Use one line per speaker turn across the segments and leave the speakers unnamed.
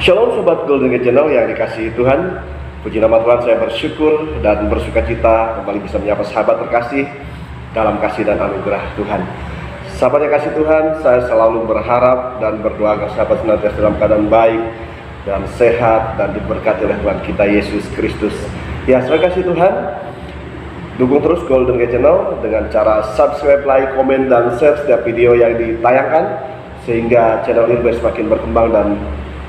Shalom Sobat Golden Gate Channel yang dikasihi Tuhan. Puji nama Tuhan, saya bersyukur dan bersuka cita kembali bisa menyapa sahabat terkasih dalam kasih dan anugerah Tuhan. Sahabat yang kasih Tuhan, saya selalu berharap dan berdoa agar sahabat senantiasa dalam keadaan baik dan sehat dan diberkati oleh Tuhan kita Yesus Kristus. Ya, saya kasih Tuhan, dukung terus Golden Gate Channel dengan cara subscribe, like, komen, dan share setiap video yang ditayangkan, sehingga channel ini semakin berkembang dan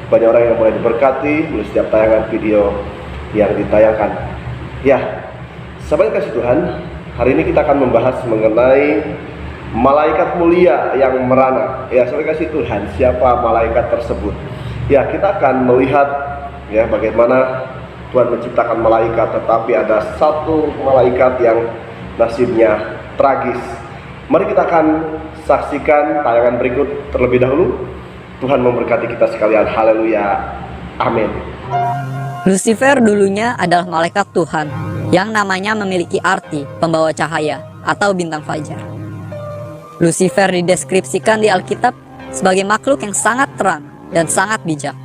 banyak orang yang boleh diberkati melalui setiap tayangan video yang ditayangkan. Ya, sahabat kasih Tuhan, hari ini kita akan membahas mengenai malaikat mulia yang merana. Ya, sahabat kasih Tuhan, siapa malaikat tersebut? Ya, kita akan melihat ya bagaimana Tuhan menciptakan malaikat, tetapi ada satu malaikat yang nasibnya tragis. Mari kita akan saksikan tayangan berikut terlebih dahulu. Tuhan memberkati kita sekalian. Haleluya. Amin.
Lucifer dulunya adalah malaikat Tuhan yang namanya memiliki arti pembawa cahaya atau bintang fajar. Lucifer dideskripsikan di Alkitab sebagai makhluk yang sangat terang dan sangat bijak.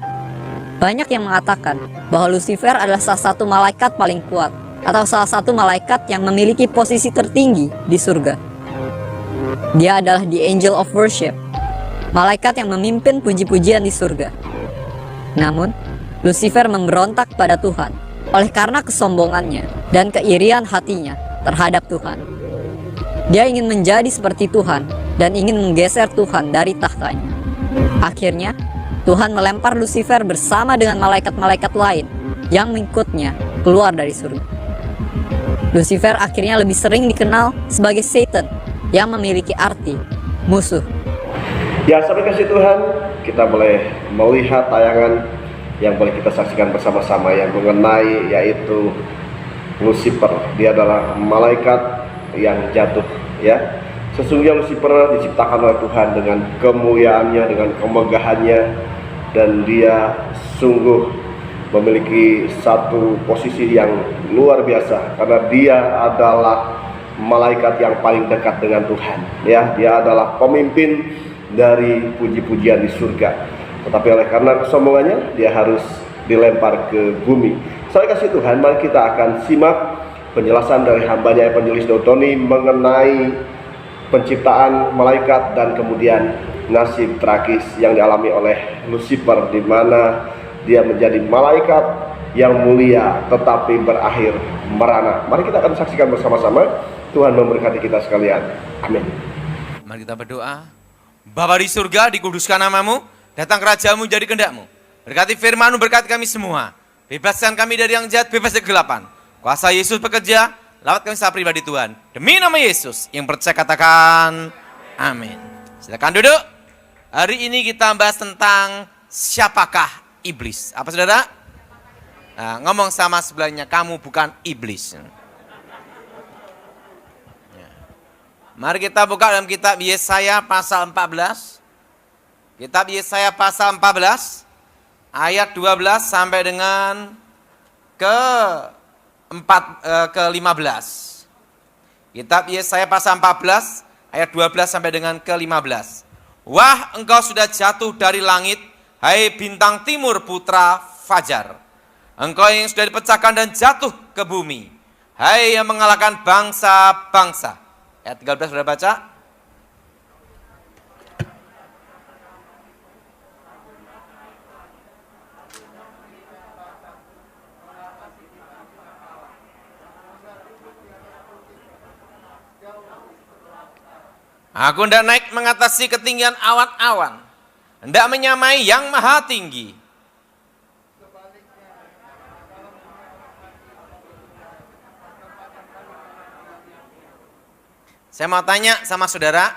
Banyak yang mengatakan bahwa Lucifer adalah salah satu malaikat paling kuat atau salah satu malaikat yang memiliki posisi tertinggi di surga. Dia adalah the angel of worship, malaikat yang memimpin puji-pujian di surga. Namun, Lucifer memberontak pada Tuhan oleh karena kesombongannya dan keirian hatinya terhadap Tuhan. Dia ingin menjadi seperti Tuhan dan ingin menggeser Tuhan dari tahtanya. Akhirnya, Tuhan melempar Lucifer bersama dengan malaikat-malaikat lain yang mengikutnya keluar dari surga. Lucifer akhirnya lebih sering dikenal sebagai Satan yang memiliki arti musuh.
Ya, sampai kasih Tuhan, kita boleh melihat tayangan yang boleh kita saksikan bersama-sama yang mengenai yaitu Lucifer. Dia adalah malaikat yang jatuh, ya. Sesungguhnya Lucifer diciptakan oleh Tuhan dengan kemuliaannya, dengan kemegahannya, dan dia sungguh memiliki satu posisi yang luar biasa karena dia adalah malaikat yang paling dekat dengan Tuhan. Ya, dia adalah pemimpin dari puji-pujian di surga. Tetapi oleh karena kesombongannya, dia harus dilempar ke bumi. Saya kasih Tuhan, mari kita akan simak penjelasan dari hambanya Evangelis Dautoni mengenai penciptaan malaikat dan kemudian nasib tragis yang dialami oleh Lucifer, di mana dia menjadi malaikat yang mulia tetapi berakhir merana. Mari kita akan saksikan bersama-sama. Tuhan memberkati kita sekalian. Amin.
Mari kita berdoa. Bapa di surga, dikuduskan namamu, datang kerajaanmu jadi kehendakmu. Berkati firman-Mu, berkati kami semua. Bebaskan kami dari yang jahat, bebas dari kegelapan. Kuasa Yesus bekerja, lawat kami secara pribadi Tuhan. Demi nama Yesus, yang percaya katakan amin. Silakan duduk. Hari ini kita bahas tentang siapakah iblis. Apa saudara? Nah, ngomong sama sebelahnya, kamu bukan iblis. Mari kita buka dalam kitab Yesaya pasal 14. Kitab Yesaya pasal 14 ayat 12 sampai dengan ke-15. Kitab Yesaya pasal 14 ayat 12 sampai dengan ke-15. Wah, engkau sudah jatuh dari langit, hai bintang timur putra fajar. Engkau yang sudah dipecahkan dan jatuh ke bumi, hai yang mengalahkan bangsa-bangsa. Ayat 13 sudah baca? Aku hendak naik mengatasi ketinggian awan-awan, hendak menyamai yang maha tinggi. Saya mau tanya sama saudara,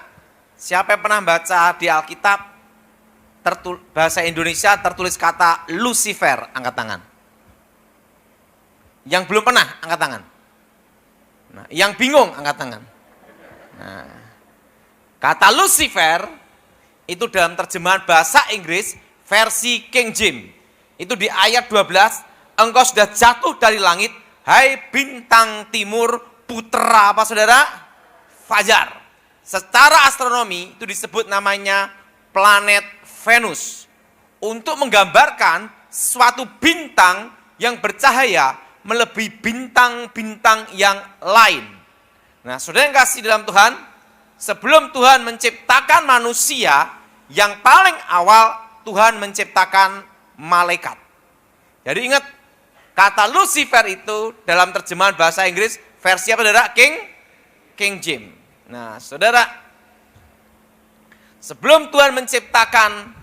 siapa yang pernah baca di Alkitab bahasa Indonesia tertulis kata Lucifer? Angkat tangan. Yang belum pernah, angkat tangan. Nah, yang bingung, angkat tangan. Nah, kata Lucifer itu dalam terjemahan bahasa Inggris versi King James. Itu di ayat 12, engkau sudah jatuh dari langit, hai bintang timur putra apa saudara? Fajar. Secara astronomi itu disebut namanya planet Venus. Untuk menggambarkan suatu bintang yang bercahaya melebihi bintang-bintang yang lain. Nah, saudara yang kasih dalam Tuhan, sebelum Tuhan menciptakan manusia, yang paling awal Tuhan menciptakan malaikat. Jadi ingat, kata Lucifer itu dalam terjemahan bahasa Inggris, versi apa saudara? King James. Nah, saudara, sebelum Tuhan menciptakan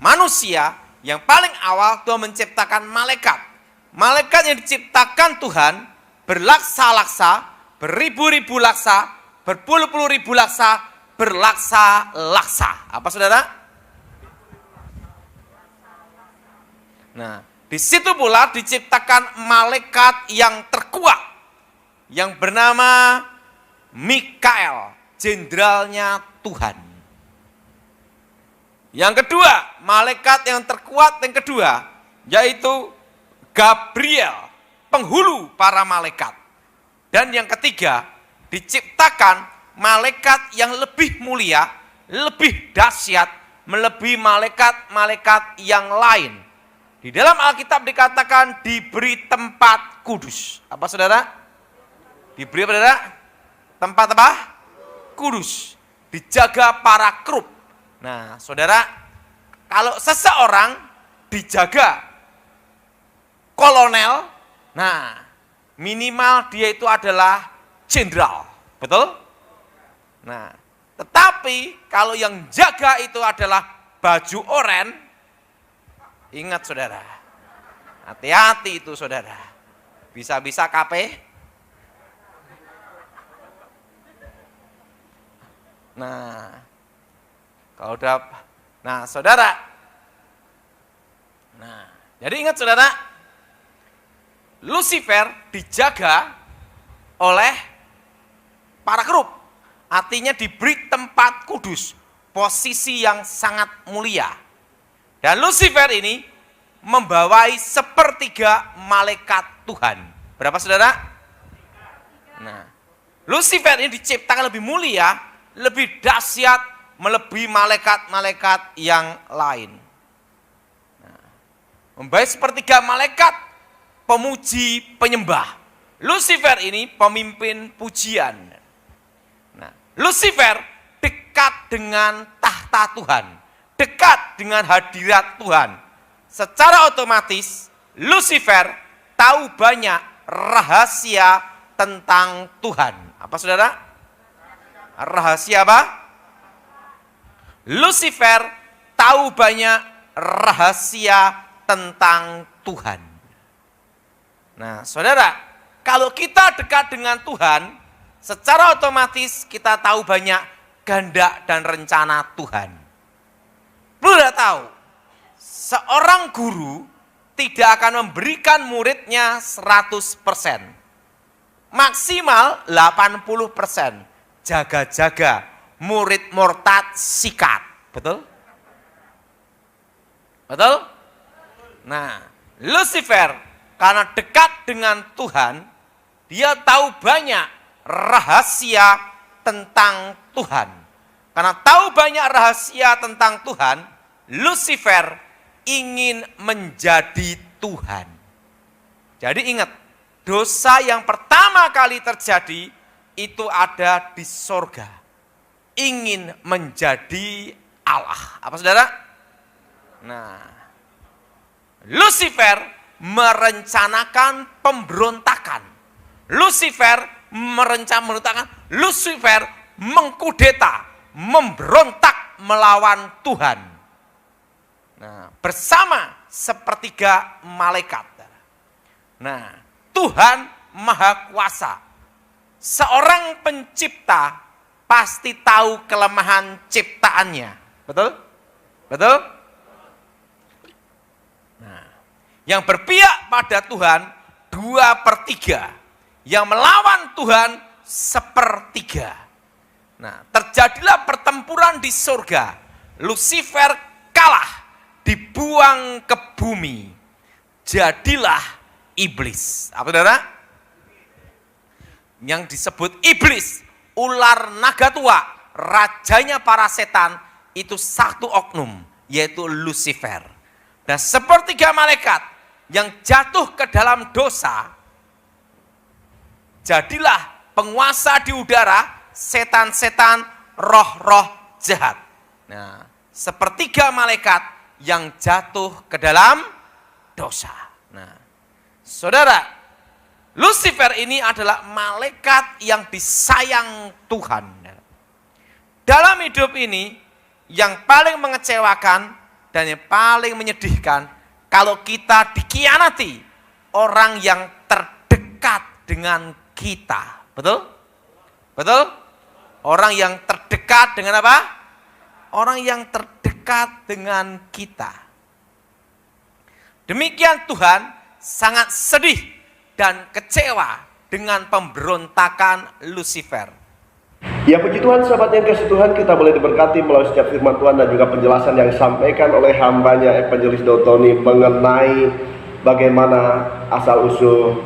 manusia, yang paling awal Tuhan menciptakan malaikat. Malaikat yang diciptakan Tuhan berlaksa-laksa, beribu-ribu laksa, berpuluh-puluh ribu laksa, berlaksa-laksa. Apa saudara? Nah, di situ pula diciptakan malaikat yang terkuat, yang bernama Mikael, jenderalnya Tuhan. Yang kedua, malaikat yang terkuat yang kedua, yaitu Gabriel, penghulu para malaikat. Dan yang ketiga, diciptakan malaikat yang lebih mulia, lebih dahsyat, melebihi malaikat-malaikat yang lain. Di dalam Alkitab dikatakan diberi tempat kudus. Apa saudara? Diberi apa saudara? Tempat apa? Kudus. Dijaga para kerub. Nah, saudara, kalau seseorang dijaga kolonel, nah, minimal dia itu adalah jenderal, betul? Nah, tetapi kalau yang jaga itu adalah baju oren, ingat saudara, hati-hati itu saudara, bisa-bisa KP. Nah, kalau udah, nah saudara, nah, jadi ingat saudara, Lucifer dijaga oleh para kerub, artinya diberi tempat kudus, posisi yang sangat mulia. Dan Lucifer ini membawai sepertiga malaikat Tuhan. Berapa saudara? Nah, Lucifer ini diciptakan lebih mulia, lebih dahsyat, melebihi malaikat-malaikat yang lain. Nah, membawai sepertiga malaikat, pemuji penyembah. Lucifer ini pemimpin pujian. Nah, Lucifer dekat dengan tahta Tuhan, dekat dengan hadirat Tuhan. Secara otomatis Lucifer tahu banyak rahasia tentang Tuhan. Apa saudara? Rahasia apa? Lucifer tahu banyak rahasia tentang Tuhan. Nah, saudara, kalau kita dekat dengan Tuhan, secara otomatis kita tahu banyak kehendak dan rencana Tuhan. Perlu tahu, seorang guru tidak akan memberikan muridnya 100%. Maksimal 80%. Jaga-jaga, murid murtad sikat. Betul? Betul? Nah, Lucifer karena dekat dengan Tuhan, dia tahu banyak rahasia tentang Tuhan. Karena tahu banyak rahasia tentang Tuhan, Lucifer ingin menjadi Tuhan. Jadi ingat, dosa yang pertama kali terjadi itu ada di sorga. Ingin menjadi Allah. Apa saudara? Nah, Lucifer merencanakan pemberontakan. Lucifer merencanakan, Lucifer mengkudeta, memberontak melawan Tuhan. Nah, bersama sepertiga malaikat. Nah, Tuhan Maha Kuasa. Seorang pencipta pasti tahu kelemahan ciptaannya. Betul? Betul? Nah, yang berpihak pada Tuhan 2/3, yang melawan Tuhan 1/3. Nah, terjadilah pertempuran di surga. Lucifer kalah, dibuang ke bumi. Jadilah iblis. Apa saudara? Yang disebut iblis, ular naga tua, rajanya para setan, itu satu oknum, yaitu Lucifer. Dan sepertiga malaikat yang jatuh ke dalam dosa, jadilah penguasa di udara, setan-setan, roh-roh jahat. Nah, sepertiga malaikat yang jatuh ke dalam dosa. Nah, saudara, Lucifer ini adalah malaikat yang disayang Tuhan. Dalam hidup ini, yang paling mengecewakan dan yang paling menyedihkan, kalau kita dikhianati orang yang terdekat dengan kita. Betul? Betul? Orang yang terdekat dengan apa? Orang yang terdekat dengan kita. Demikian Tuhan sangat sedih dan kecewa dengan pemberontakan Lucifer.
Ya puji Tuhan, sahabat yang kasih Tuhan, kita boleh diberkati melalui setiap firman Tuhan dan juga penjelasan yang disampaikan oleh hambanya Evangelis Dotoni mengenai bagaimana asal usul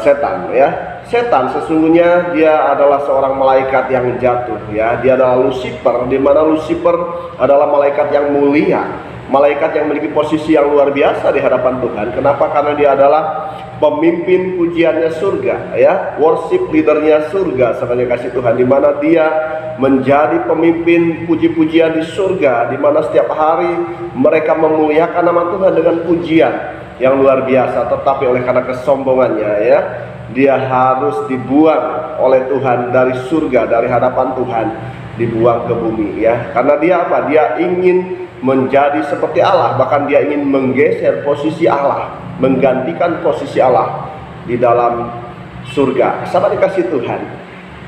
setan. Ya, setan sesungguhnya dia adalah seorang malaikat yang jatuh. Ya, dia adalah Lucifer, di mana Lucifer adalah malaikat yang mulia, malaikat yang memiliki posisi yang luar biasa di hadapan Tuhan. Kenapa? Karena dia adalah pemimpin pujiannya surga, ya, worship leadernya surga, sebenarnya kasih Tuhan, di mana dia menjadi pemimpin puji-pujian di surga, di mana setiap hari mereka memuliakan nama Tuhan dengan pujian yang luar biasa. Tetapi oleh karena kesombongannya, ya, dia harus dibuang oleh Tuhan dari surga, dari hadapan Tuhan, dibuang ke bumi, ya. Karena dia apa? Dia ingin menjadi seperti Allah, bahkan dia ingin menggeser posisi Allah, menggantikan posisi Allah di dalam surga. Sahabat dikasih Tuhan,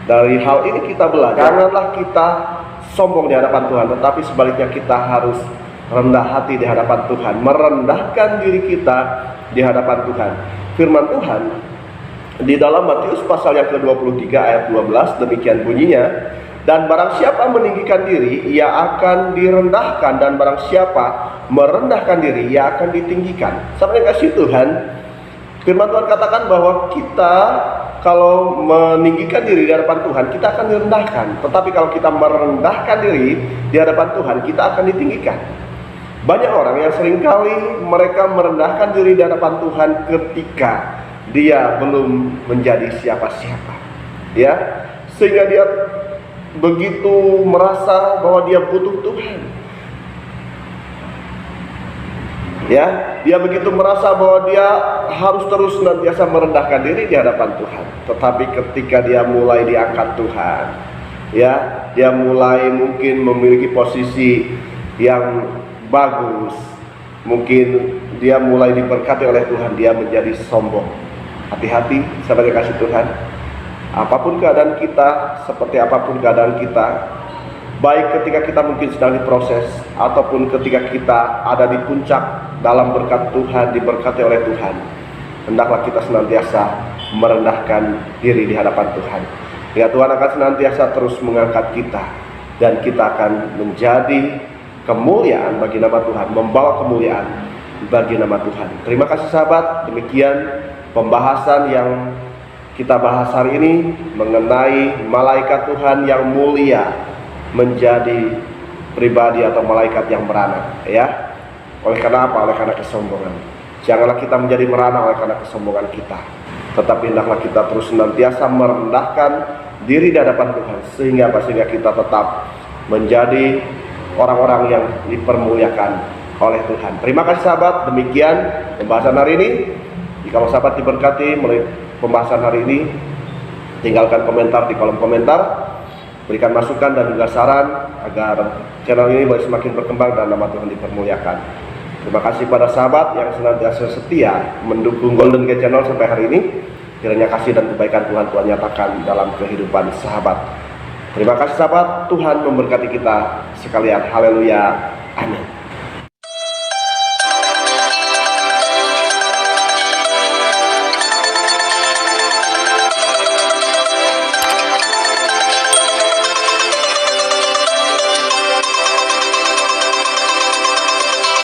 dari hal ini kita belajar, janganlah kita sombong di hadapan Tuhan, tetapi sebaliknya kita harus rendah hati di hadapan Tuhan, merendahkan diri kita di hadapan Tuhan. Firman Tuhan di dalam Matius pasal yang ke-23 ayat 12 demikian bunyinya, dan barang siapa meninggikan diri, ia akan direndahkan, dan barang siapa merendahkan diri, ia akan ditinggikan. Sampai kasih Tuhan, firman Tuhan katakan bahwa kita kalau meninggikan diri di hadapan Tuhan, kita akan direndahkan. Tetapi kalau kita merendahkan diri di hadapan Tuhan, kita akan ditinggikan. Banyak orang yang seringkali mereka merendahkan diri di hadapan Tuhan ketika dia belum menjadi siapa-siapa, ya, sehingga dia begitu merasa bahwa dia butuh Tuhan, ya, dia begitu merasa bahwa dia harus terus senantiasa merendahkan diri di hadapan Tuhan. Tetapi ketika dia mulai diangkat Tuhan, ya, dia mulai mungkin memiliki posisi yang bagus, mungkin dia mulai diberkati oleh Tuhan, dia menjadi sombong. Hati-hati sahabat kasih Tuhan, apapun keadaan kita, seperti apapun keadaan kita, baik ketika kita mungkin sedang diproses ataupun ketika kita ada di puncak dalam berkat Tuhan, diberkati oleh Tuhan, hendaklah kita senantiasa merendahkan diri di hadapan Tuhan. Ya, Tuhan akan senantiasa terus mengangkat kita, dan kita akan menjadi kemuliaan bagi nama Tuhan, membawa kemuliaan bagi nama Tuhan. Terima kasih sahabat, demikian pembahasan yang kita bahas hari ini mengenai malaikat Tuhan yang mulia menjadi pribadi atau malaikat yang merana, ya. Oleh karena apa? Oleh karena kesombongan. Janganlah kita menjadi merana oleh karena kesombongan kita, tetapi hendaklah kita terus senantiasa merendahkan diri di hadapan Tuhan, sehingga kita tetap menjadi orang-orang yang dipermuliakan oleh Tuhan. Terima kasih sahabat, demikian pembahasan hari ini. Jika sahabat diberkati melalui pembahasan hari ini, tinggalkan komentar di kolom komentar, berikan masukan dan juga saran agar channel ini boleh semakin berkembang dan nama Tuhan dipermuliakan. Terima kasih pada sahabat yang senantiasa setia mendukung Golden Gate Channel sampai hari ini. Kiranya kasih dan kebaikan Tuhan nyatakan dalam kehidupan sahabat. Terima kasih sahabat, Tuhan memberkati kita sekalian. Haleluya, amin.